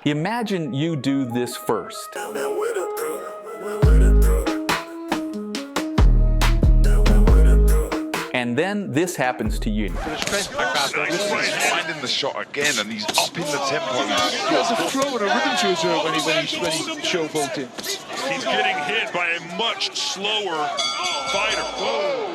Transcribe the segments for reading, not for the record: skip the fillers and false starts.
Imagine you do this first. And then this happens to you. Finding the shot again, and he's upping the tempo. He has a flow and a rhythm to his when he's showboating. He's getting hit by a much slower fighter.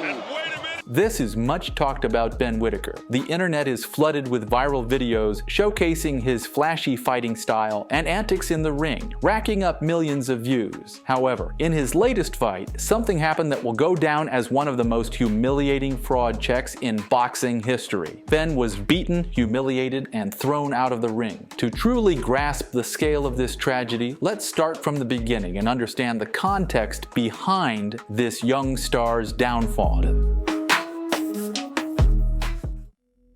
And wait a minute. This is much talked about Ben Whittaker. The internet is flooded with viral videos showcasing his flashy fighting style and antics in the ring, racking up millions of views. However, in his latest fight, something happened that will go down as one of the most humiliating fraud checks in boxing history. Ben was beaten, humiliated, and thrown out of the ring. To truly grasp the scale of this tragedy, let's start from the beginning and understand the context behind this young star's downfall.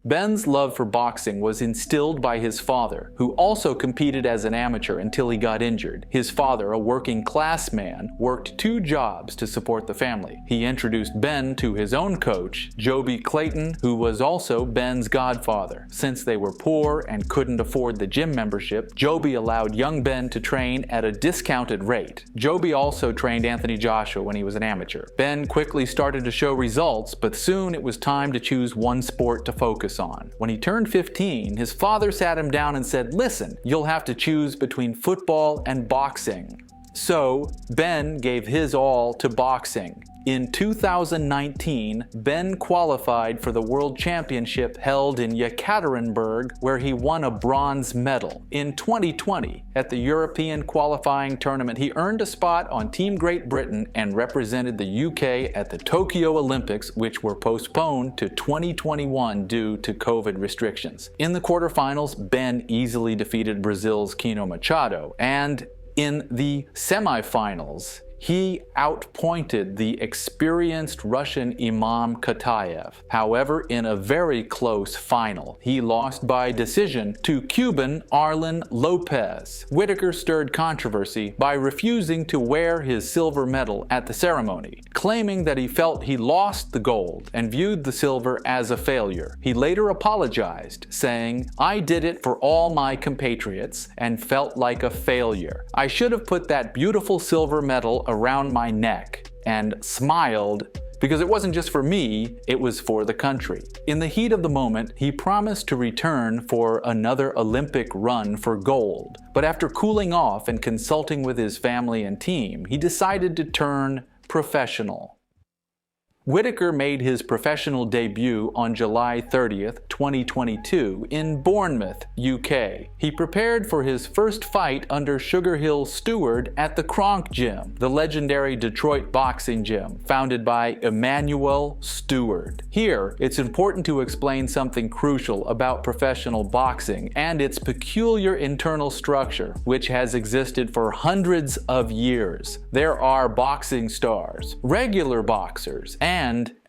Ben's love for boxing was instilled by his father, who also competed as an amateur until he got injured. His father, a working class man, worked 2 jobs to support the family. He introduced Ben to his own coach, Joby Clayton, who was also Ben's godfather. Since they were poor and couldn't afford the gym membership, Joby allowed young Ben to train at a discounted rate. Joby also trained Anthony Joshua when he was an amateur. Ben quickly started to show results, but soon it was time to choose one sport to focus on. When he turned 15, his father sat him down and said, "Listen, you'll have to choose between football and boxing." So, Ben gave his all to boxing. In 2019, Ben qualified for the World Championship held in Yekaterinburg, where he won a bronze medal. In 2020, at the European qualifying tournament, he earned a spot on Team Great Britain and represented the UK at the Tokyo Olympics, which were postponed to 2021 due to COVID restrictions. In the quarterfinals, Ben easily defeated Brazil's Kino Machado, and in the semifinals, he outpointed the experienced Russian Imam Katayev. However, in a very close final, he lost by decision to Cuban Arlen Lopez. Whittaker stirred controversy by refusing to wear his silver medal at the ceremony, claiming that he felt he lost the gold and viewed the silver as a failure. He later apologized, saying, "I did it for all my compatriots and felt like a failure. I should have put that beautiful silver medal around my neck and smiled because it wasn't just for me, it was for the country." In the heat of the moment, he promised to return for another Olympic run for gold. But after cooling off and consulting with his family and team, he decided to turn professional. Whittaker made his professional debut on July 30th, 2022 in Bournemouth, UK. He prepared for his first fight under Sugar Hill Steward at the Kronk Gym, the legendary Detroit boxing gym, founded by Emanuel Steward. Here, it's important to explain something crucial about professional boxing and its peculiar internal structure, which has existed for hundreds of years. There are boxing stars, regular boxers, and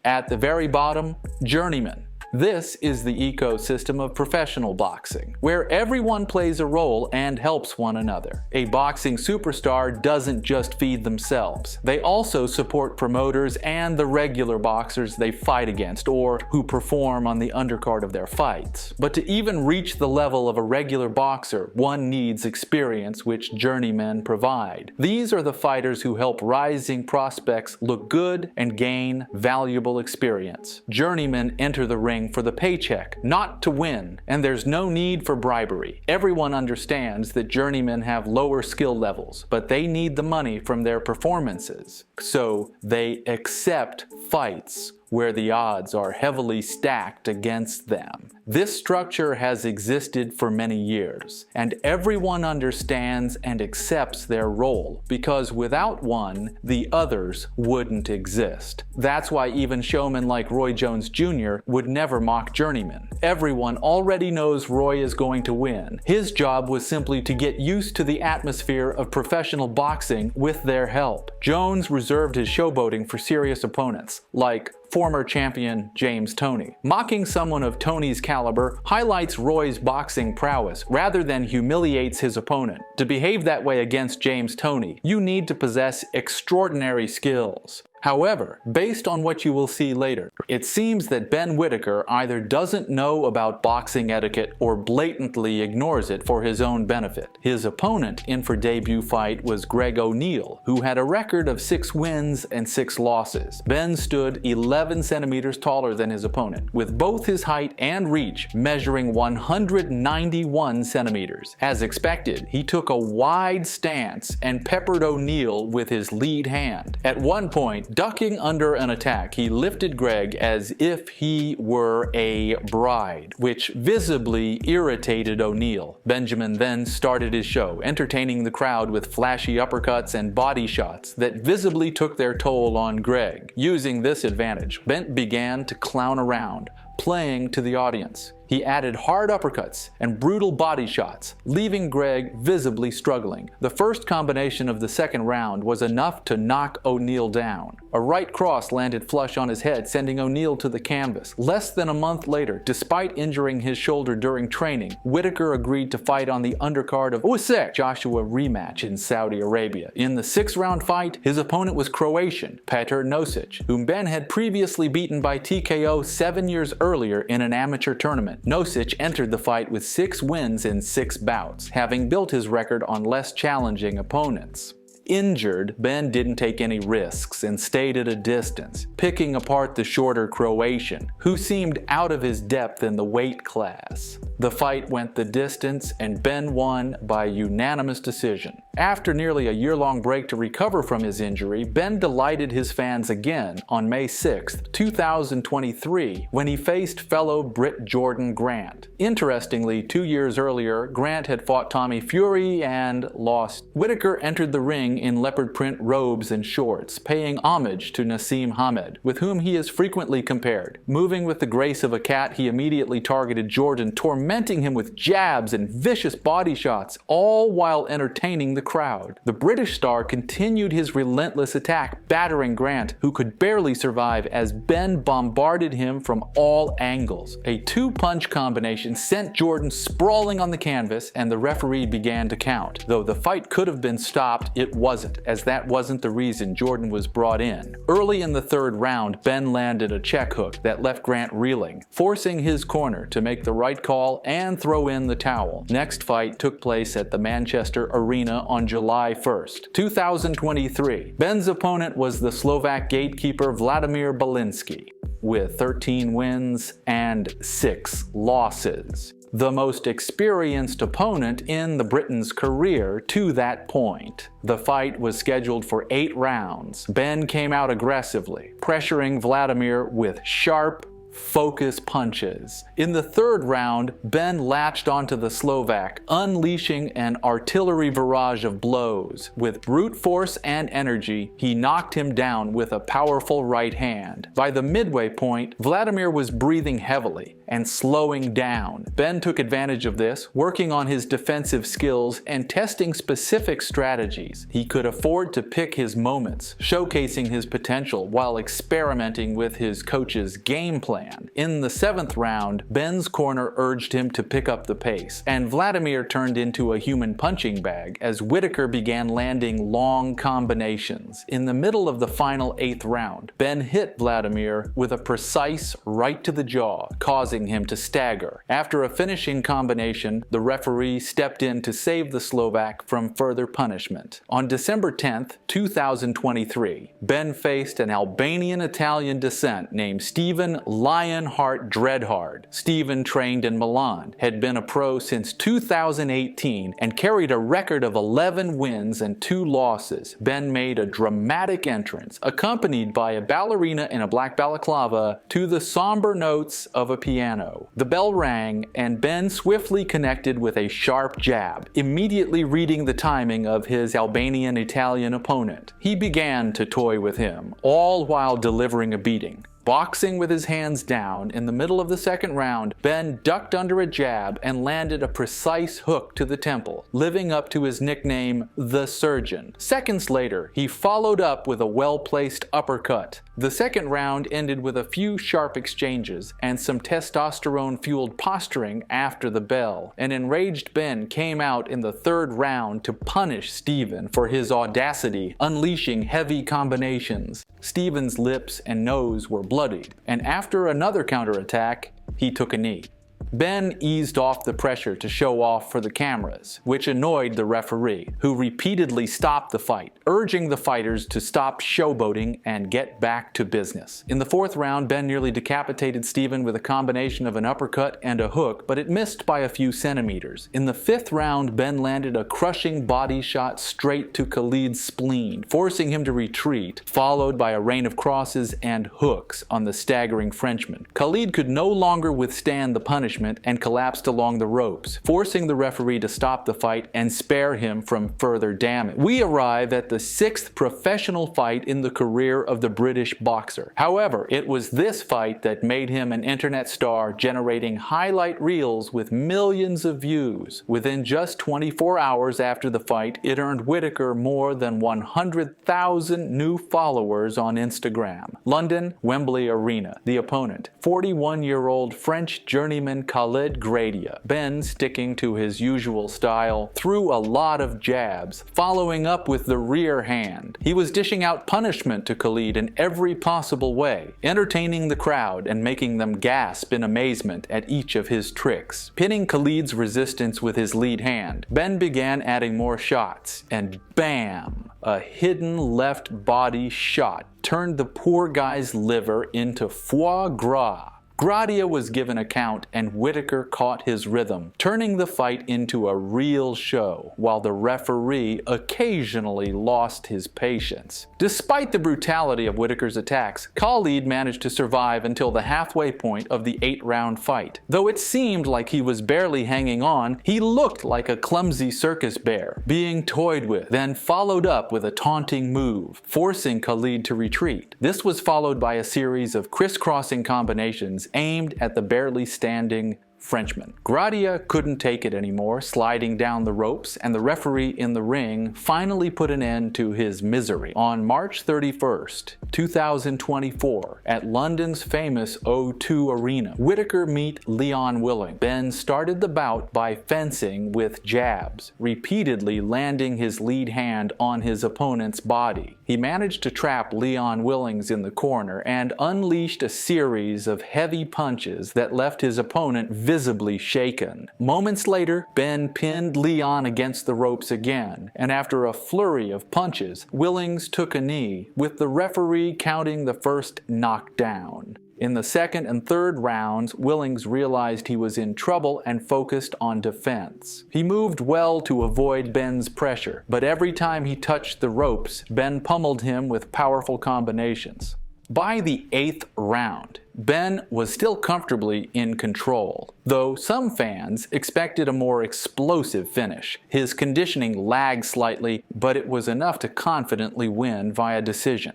at the very bottom, journeymen. This is the ecosystem of professional boxing, where everyone plays a role and helps one another. A boxing superstar doesn't just feed themselves. They also support promoters and the regular boxers they fight against or who perform on the undercard of their fights. But to even reach the level of a regular boxer, one needs experience, which journeymen provide. These are the fighters who help rising prospects look good and gain valuable experience. Journeymen enter the ring for the paycheck, not to win, and there's no need for bribery. Everyone understands that journeymen have lower skill levels, but they need the money from their performances, so they accept fights where the odds are heavily stacked against them. This structure has existed for many years, and everyone understands and accepts their role, because without one, the others wouldn't exist. That's why even showmen like Roy Jones Jr. would never mock journeymen. Everyone already knows Roy is going to win. His job was simply to get used to the atmosphere of professional boxing with their help. Jones reserved his showboating for serious opponents, like former champion James Toney. Mocking someone of Toney's caliber highlights Roy's boxing prowess rather than humiliates his opponent. To behave that way against James Toney, you need to possess extraordinary skills. However, based on what you will see later, it seems that Ben Whittaker either doesn't know about boxing etiquette or blatantly ignores it for his own benefit. His opponent in for debut fight was Greg O'Neill, who had a record of 6 wins and 6 losses. Ben stood 11 centimeters taller than his opponent, with both his height and reach measuring 191 centimeters. As expected, he took a wide stance and peppered O'Neill with his lead hand. At one point, ducking under an attack, he lifted Greg as if he were a bride, which visibly irritated O'Neill. Benjamin then started his show, entertaining the crowd with flashy uppercuts and body shots that visibly took their toll on Greg. Using this advantage, Ben began to clown around, playing to the audience. He added hard uppercuts and brutal body shots, leaving Greg visibly struggling. The first combination of the second round was enough to knock O'Neill down. A right cross landed flush on his head, sending O'Neill to the canvas. Less than a month later, despite injuring his shoulder during training, Whittaker agreed to fight on the undercard of Usyk Joshua Rematch in Saudi Arabia. In the 6th-round fight, his opponent was Croatian Petr Nosic, whom Ben had previously beaten by TKO 7 years earlier in an amateur tournament. Nosic entered the fight with 6 wins in 6 bouts, having built his record on less challenging opponents. Injured, Ben didn't take any risks and stayed at a distance, picking apart the shorter Croatian, who seemed out of his depth in the weight class. The fight went the distance and Ben won by unanimous decision. After nearly a year-long break to recover from his injury, Ben delighted his fans again on May 6, 2023, when he faced fellow Brit Jordan Grant. Interestingly, 2 years earlier, Grant had fought Tommy Fury and lost. Whittaker entered the ring in leopard print robes and shorts, paying homage to Nassim Hamed, with whom he is frequently compared. Moving with the grace of a cat, he immediately targeted Jordan, tormenting him with jabs and vicious body shots, all while entertaining the crowd. The British star continued his relentless attack, battering Grant, who could barely survive as Ben bombarded him from all angles. A 2-punch combination sent Jordan sprawling on the canvas, and the referee began to count. Though the fight could have been stopped, it wasn't, as that wasn't the reason Jordan was brought in. Early in the 3rd round, Ben landed a check hook that left Grant reeling, forcing his corner to make the right call and throw in the towel. Next fight took place at the Manchester Arena on July 1st, 2023. Ben's opponent was the Slovak gatekeeper Vladimir Belinsky, with 13 wins and 6 losses. The most experienced opponent in the Briton's career to that point. The fight was scheduled for 8 rounds. Ben came out aggressively, pressuring Vladimir with sharp, focus punches. In the 3rd round, Ben latched onto the Slovak, unleashing an artillery barrage of blows. With brute force and energy, he knocked him down with a powerful right hand. By the midway point, Vladimir was breathing heavily and slowing down. Ben took advantage of this, working on his defensive skills and testing specific strategies. He could afford to pick his moments, showcasing his potential while experimenting with his coach's game plan. In the 7th round, Ben's corner urged him to pick up the pace, and Vladimir turned into a human punching bag as Whittaker began landing long combinations. In the middle of the final 8th round, Ben hit Vladimir with a precise right to the jaw, causing him to stagger. After a finishing combination, the referee stepped in to save the Slovak from further punishment. On December 10th, 2023, Ben faced an Albanian-Italian descent named Stephen Lionheart Dreadhard. Stephen trained in Milan, had been a pro since 2018, and carried a record of 11 wins and 2 losses. Ben made a dramatic entrance, accompanied by a ballerina in a black balaclava, to the somber notes of a piano. The bell rang, and Ben swiftly connected with a sharp jab, immediately reading the timing of his Albanian-Italian opponent. He began to toy with him, all while delivering a beating. Boxing with his hands down, in the middle of the 2nd round, Ben ducked under a jab and landed a precise hook to the temple, living up to his nickname, The Surgeon. Seconds later, he followed up with a well-placed uppercut. The second round ended with a few sharp exchanges and some testosterone-fueled posturing after the bell. An enraged Ben came out in the third round to punish Steven for his audacity, unleashing heavy combinations. Steven's lips and nose were bloodied, and after another counterattack, he took a knee. Ben eased off the pressure to show off for the cameras, which annoyed the referee, who repeatedly stopped the fight, urging the fighters to stop showboating and get back to business. In the fourth round, Ben nearly decapitated Steven with a combination of an uppercut and a hook, but it missed by a few centimeters. In the fifth round, Ben landed a crushing body shot straight to Khalid's spleen, forcing him to retreat, followed by a rain of crosses and hooks on the staggering Frenchman. Khalid could no longer withstand the punishment and collapsed along the ropes, forcing the referee to stop the fight and spare him from further damage. We arrive at the sixth professional fight in the career of the British boxer. However, it was this fight that made him an internet star, generating highlight reels with millions of views. Within just 24 hours after the fight, it earned Whittaker more than 100,000 new followers on Instagram. London, Wembley Arena. The opponent, 41-year-old French journeyman Khalid Gradia. Ben, sticking to his usual style, threw a lot of jabs, following up with the rear hand. He was dishing out punishment to Khalid in every possible way, entertaining the crowd and making them gasp in amazement at each of his tricks. Pinning Khalid's resistance with his lead hand, Ben began adding more shots, and bam! A hidden left body shot turned the poor guy's liver into foie gras. Gradia was given a count and Whittaker caught his rhythm, turning the fight into a real show, while the referee occasionally lost his patience. Despite the brutality of Whittaker's attacks, Khalid managed to survive until the halfway point of the 8-round fight. Though it seemed like he was barely hanging on, he looked like a clumsy circus bear, being toyed with, then followed up with a taunting move, forcing Khalid to retreat. This was followed by a series of crisscrossing combinations aimed at the barely standing Frenchman. Gradia couldn't take it anymore, sliding down the ropes, and the referee in the ring finally put an end to his misery. On March 31st, 2024, at London's famous O2 Arena, Whittaker meet Leon Willing. Ben started the bout by fencing with jabs, repeatedly landing his lead hand on his opponent's body. He managed to trap Leon Willings in the corner and unleashed a series of heavy punches that left his opponent visibly shaken. Moments later, Ben pinned Leon against the ropes again, and after a flurry of punches, Willings took a knee, with the referee counting the first knockdown. In the second and third rounds, Willings realized he was in trouble and focused on defense. He moved well to avoid Ben's pressure, but every time he touched the ropes, Ben pummeled him with powerful combinations. By the 8th round, Ben was still comfortably in control, though some fans expected a more explosive finish. His conditioning lagged slightly, but it was enough to confidently win via decision.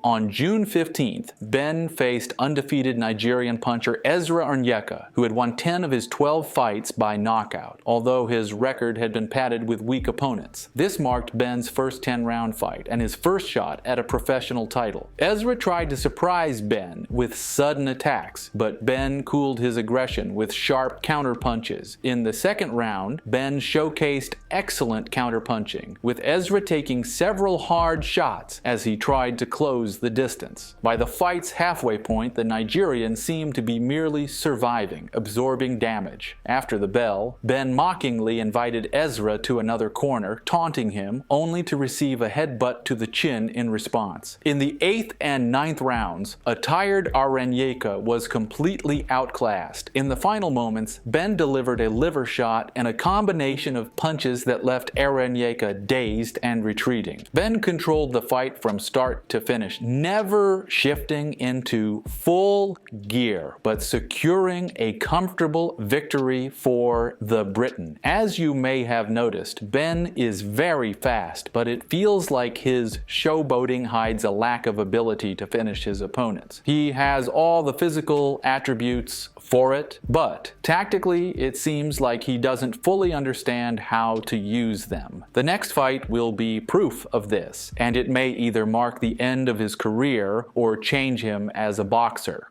On June 15th, Ben faced undefeated Nigerian puncher Ezra Onyeka, who had won 10 of his 12 fights by knockout, although his record had been padded with weak opponents. This marked Ben's first 10-round fight and his first shot at a professional title. Ezra tried to surprise Ben with sudden attacks, but Ben cooled his aggression with sharp counterpunches. In the second round, Ben showcased excellent counterpunching, with Ezra taking several hard shots as he tried to close the distance. By the fight's halfway point, the Nigerian seemed to be merely surviving, absorbing damage. After the bell, Ben mockingly invited Ezra to another corner, taunting him, only to receive a headbutt to the chin in response. In the 8th and 9th rounds, a tired Onyeka was completely outclassed. In the final moments, Ben delivered a liver shot and a combination of punches that left Onyeka dazed and retreating. Ben controlled the fight from start to finish, never shifting into full gear, but securing a comfortable victory for the Briton. As you may have noticed, Ben is very fast, but it feels like his showboating hides a lack of ability to finish his opponents. He has all the physical attributes for it, but tactically it seems like he doesn't fully understand how to use them. The next fight will be proof of this, and it may either mark the end of his career or change him as a boxer.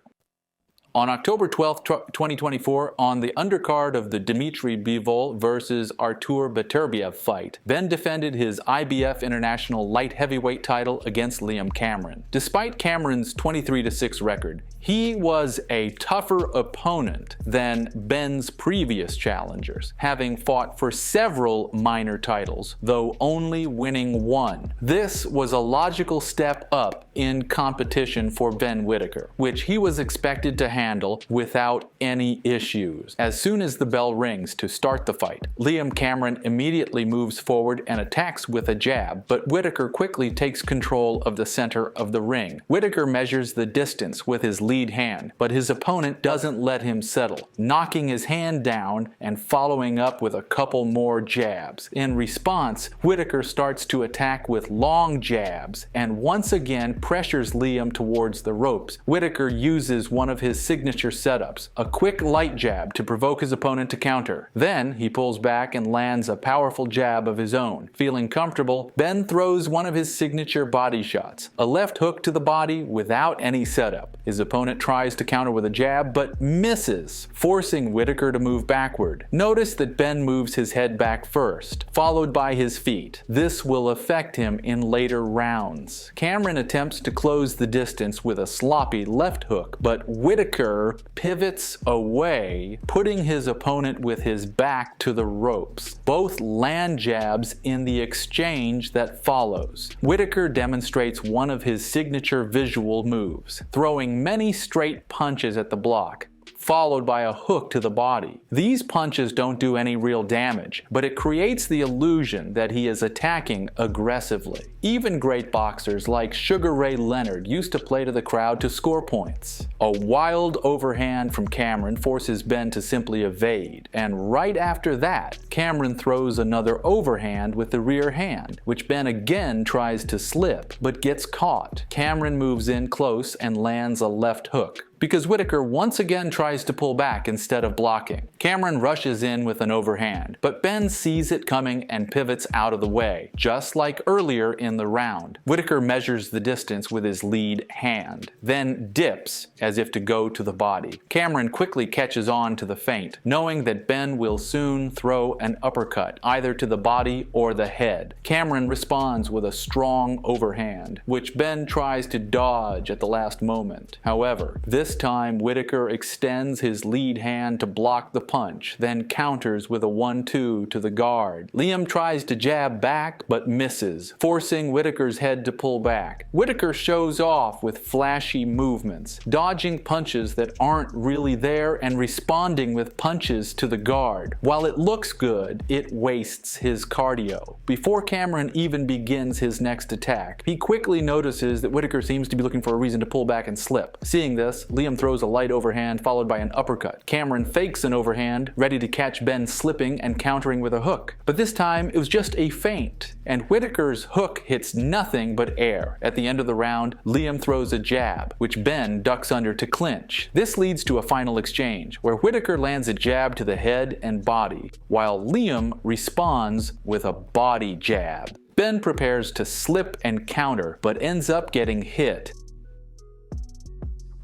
On October 12, 2024, on the undercard of the Dmitry Bivol versus Artur Beterbiev fight, Ben defended his IBF International Light Heavyweight title against Liam Cameron. Despite Cameron's 23-6 record, he was a tougher opponent than Ben's previous challengers, having fought for several minor titles, though only winning one. This was a logical step up in competition for Ben Whittaker, which he was expected to handle without any issues. As soon as the bell rings to start the fight, Liam Cameron immediately moves forward and attacks with a jab, but Whittaker quickly takes control of the center of the ring. Whittaker measures the distance with his lead hand, but his opponent doesn't let him settle, knocking his hand down and following up with a couple more jabs. In response, Whittaker starts to attack with long jabs and once again pressures Liam towards the ropes. Whittaker uses one of his signature setups, a quick light jab to provoke his opponent to counter. Then he pulls back and lands a powerful jab of his own. Feeling comfortable, Ben throws one of his signature body shots, a left hook to the body without any setup. His opponent tries to counter with a jab but misses, forcing Whittaker to move backward. Notice that Ben moves his head back first, followed by his feet. This will affect him in later rounds. Cameron attempts to close the distance with a sloppy left hook, but Whittaker pivots away, putting his opponent with his back to the ropes. Both land jabs in the exchange that follows. Whittaker demonstrates one of his signature visual moves, throwing many straight punches at the block, followed by a hook to the body. These punches don't do any real damage, but it creates the illusion that he is attacking aggressively. Even great boxers like Sugar Ray Leonard used to play to the crowd to score points. A wild overhand from Cameron forces Ben to simply evade, and right after that, Cameron throws another overhand with the rear hand, which Ben again tries to slip, but gets caught. Cameron moves in close and lands a left hook, because Whittaker once again tries to pull back instead of blocking. Cameron rushes in with an overhand, but Ben sees it coming and pivots out of the way, just like earlier in the round. Whittaker measures the distance with his lead hand, then dips as if to go to the body. Cameron quickly catches on to the feint, knowing that Ben will soon throw an uppercut, either to the body or the head. Cameron responds with a strong overhand, which Ben tries to dodge at the last moment. However, this time, Whittaker extends his lead hand to block the punch, then counters with a 1-2 to the guard. Liam tries to jab back, but misses, forcing Whittaker's head to pull back. Whittaker shows off with flashy movements, dodging punches that aren't really there and responding with punches to the guard. While it looks good, it wastes his cardio. Before Cameron even begins his next attack, he quickly notices that Whittaker seems to be looking for a reason to pull back and slip. Seeing this, Liam throws a light overhand followed by an uppercut. Cameron fakes an overhand, ready to catch Ben slipping and countering with a hook. But this time, it was just a feint, and Whittaker's hook hits nothing but air. At the end of the round, Liam throws a jab, which Ben ducks under to clinch. This leads to a final exchange, where Whittaker lands a jab to the head and body, while Liam responds with a body jab. Ben prepares to slip and counter, but ends up getting hit.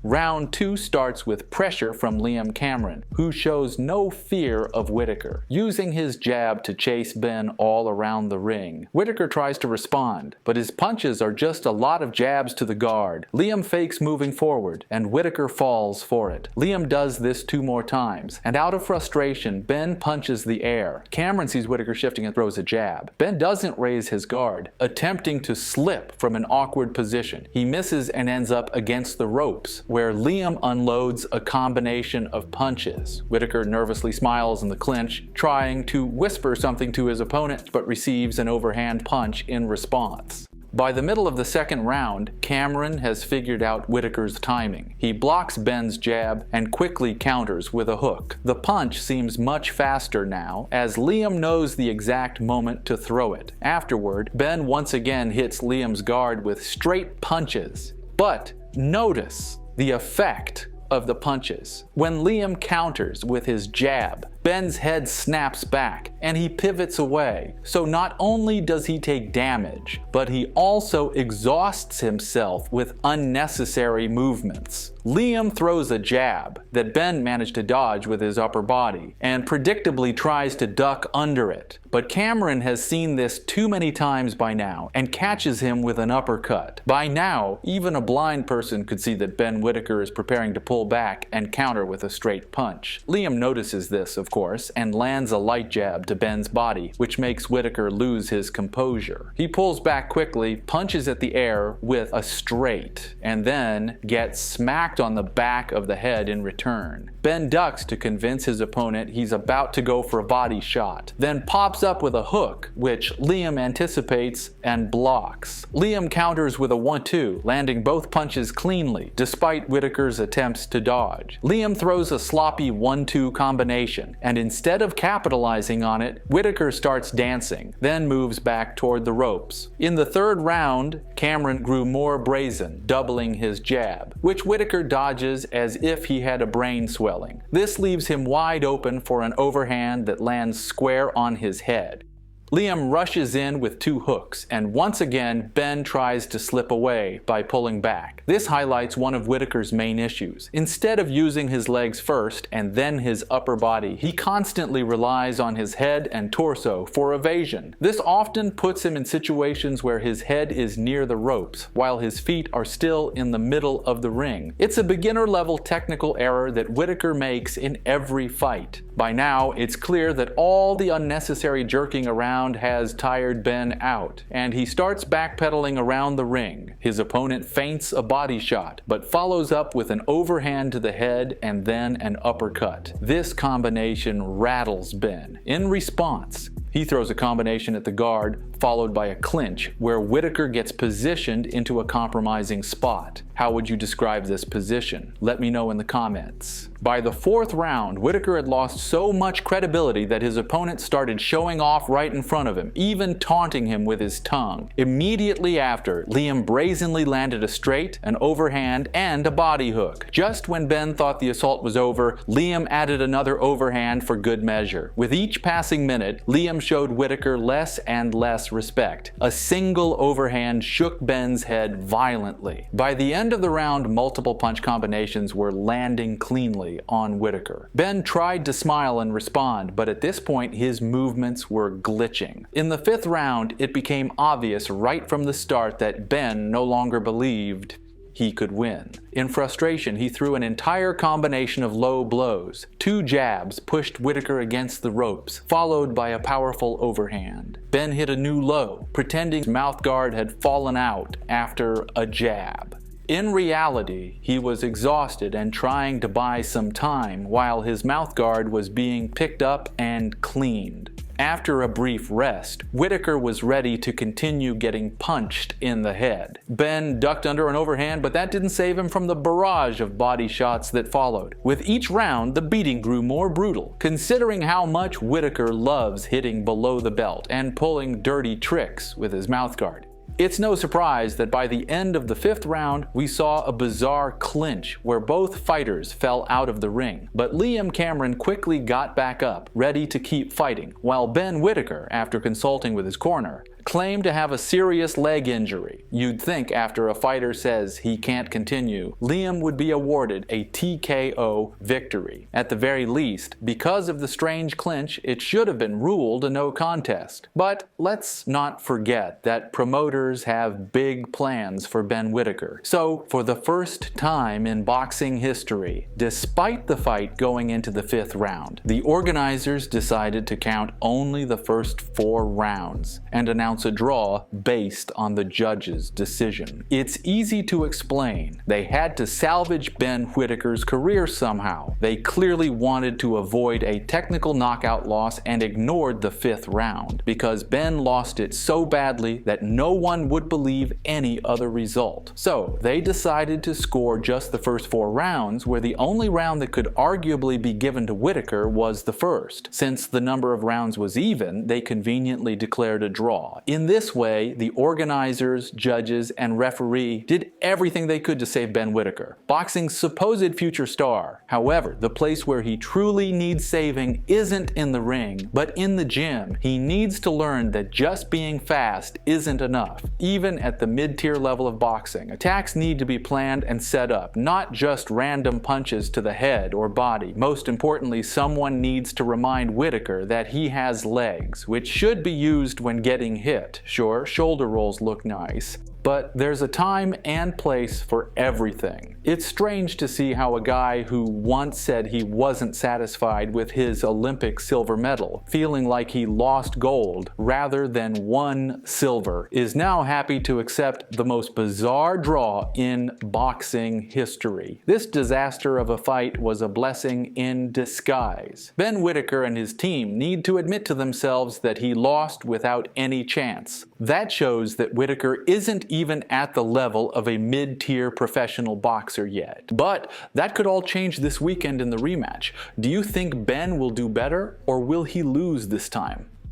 Round 2 starts with pressure from Liam Cameron, who shows no fear of Whittaker, using his jab to chase Ben all around the ring. Whittaker tries to respond, but his punches are just a lot of jabs to the guard. Liam fakes moving forward, and Whittaker falls for it. Liam does this 2 more times, and out of frustration, Ben punches the air. Cameron sees Whittaker shifting and throws a jab. Ben doesn't raise his guard, attempting to slip from an awkward position. He misses and ends up against the ropes, where Liam unloads a combination of punches. Whittaker nervously smiles in the clinch, trying to whisper something to his opponent, but receives an overhand punch in response. By the middle of the second round, Cameron has figured out Whittaker's timing. He blocks Ben's jab and quickly counters with a hook. The punch seems much faster now, as Liam knows the exact moment to throw it. Afterward, Ben once again hits Liam's guard with straight punches. But notice the effect of the punches. When Liam counters with his jab, Ben's head snaps back and he pivots away. So not only does he take damage, but he also exhausts himself with unnecessary movements. Liam throws a jab that Ben managed to dodge with his upper body and predictably tries to duck under it. But Cameron has seen this too many times by now and catches him with an uppercut. By now, even a blind person could see that Ben Whittaker is preparing to pull back and counter with a straight punch. Liam notices this, of course, and lands a light jab to Ben's body, which makes Whittaker lose his composure. He pulls back quickly, punches at the air with a straight, and then gets smacked on the back of the head in return. Ben ducks to convince his opponent he's about to go for a body shot, then pops up with a hook, which Liam anticipates and blocks. Liam counters with a 1-2, landing both punches cleanly, despite Whittaker's attempts to dodge. Liam throws a sloppy 1-2 combination, and instead of capitalizing on it, Whittaker starts dancing, then moves back toward the ropes. In the third round, Cameron grew more brazen, doubling his jab, which Whittaker dodges as if he had a brain swelling. This leaves him wide open for an overhand that lands square on his head. Liam rushes in with 2 hooks, and once again Ben tries to slip away by pulling back. This highlights one of Whittaker's main issues. Instead of using his legs first and then his upper body, he constantly relies on his head and torso for evasion. This often puts him in situations where his head is near the ropes, while his feet are still in the middle of the ring. It's a beginner-level technical error that Whittaker makes in every fight. By now, it's clear that all the unnecessary jerking around has tired Ben out, and he starts backpedaling around the ring. His opponent feints a body shot, but follows up with an overhand to the head and then an uppercut. This combination rattles Ben. In response, he throws a combination at the guard, followed by a clinch, where Whittaker gets positioned into a compromising spot. How would you describe this position? Let me know in the comments. By the 4th round, Whittaker had lost so much credibility that his opponent started showing off right in front of him, even taunting him with his tongue. Immediately after, Liam brazenly landed a straight, an overhand, and a body hook. Just when Ben thought the assault was over, Liam added another overhand for good measure. With each passing minute, Liam showed Whittaker less and less respect. A single overhand shook Ben's head violently. By the end of the round, multiple punch combinations were landing cleanly on Whittaker. Ben tried to smile and respond, but at this point his movements were glitching. In the 5th round, it became obvious right from the start that Ben no longer believed he could win. In frustration, he threw an entire combination of low blows. 2 jabs pushed Whittaker against the ropes, followed by a powerful overhand. Ben hit a new low, pretending his mouth guard had fallen out after a jab. In reality, he was exhausted and trying to buy some time while his mouth guard was being picked up and cleaned. After a brief rest, Whittaker was ready to continue getting punched in the head. Ben ducked under an overhand, but that didn't save him from the barrage of body shots that followed. With each round, the beating grew more brutal, considering how much Whittaker loves hitting below the belt and pulling dirty tricks with his mouthguard. It's no surprise that by the end of the 5th round, we saw a bizarre clinch where both fighters fell out of the ring. But Liam Cameron quickly got back up, ready to keep fighting, while Ben Whittaker, after consulting with his corner, claimed to have a serious leg injury. You'd think after a fighter says he can't continue, Liam would be awarded a TKO victory. At the very least, because of the strange clinch, it should have been ruled a no contest. But let's not forget that promoters have big plans for Ben Whittaker. So, for the first time in boxing history, despite the fight going into the 5th round, the organizers decided to count only the first 4 rounds and announce a draw based on the judge's decision. It's easy to explain. They had to salvage Ben Whittaker's career somehow. They clearly wanted to avoid a technical knockout loss and ignored the 5th round, because Ben lost it so badly that no one would believe any other result. So they decided to score just the first 4 rounds, where the only round that could arguably be given to Whittaker was the first. Since the number of rounds was even, they conveniently declared a draw. In this way, the organizers, judges, and referee did everything they could to save Ben Whittaker, boxing's supposed future star. However, the place where he truly needs saving isn't in the ring, but in the gym. He needs to learn that just being fast isn't enough. Even at the mid-tier level of boxing, attacks need to be planned and set up, not just random punches to the head or body. Most importantly, someone needs to remind Whittaker that he has legs, which should be used when getting hit. Sure, shoulder rolls look nice, but there's a time and place for everything. It's strange to see how a guy who once said he wasn't satisfied with his Olympic silver medal, feeling like he lost gold rather than won silver, is now happy to accept the most bizarre draw in boxing history. This disaster of a fight was a blessing in disguise. Ben Whittaker and his team need to admit to themselves that he lost without any chance. That shows that Whittaker isn't even at the level of a mid-tier professional boxer yet. But that could all change this weekend in the rematch. Do you think Ben will do better, or will he lose this time?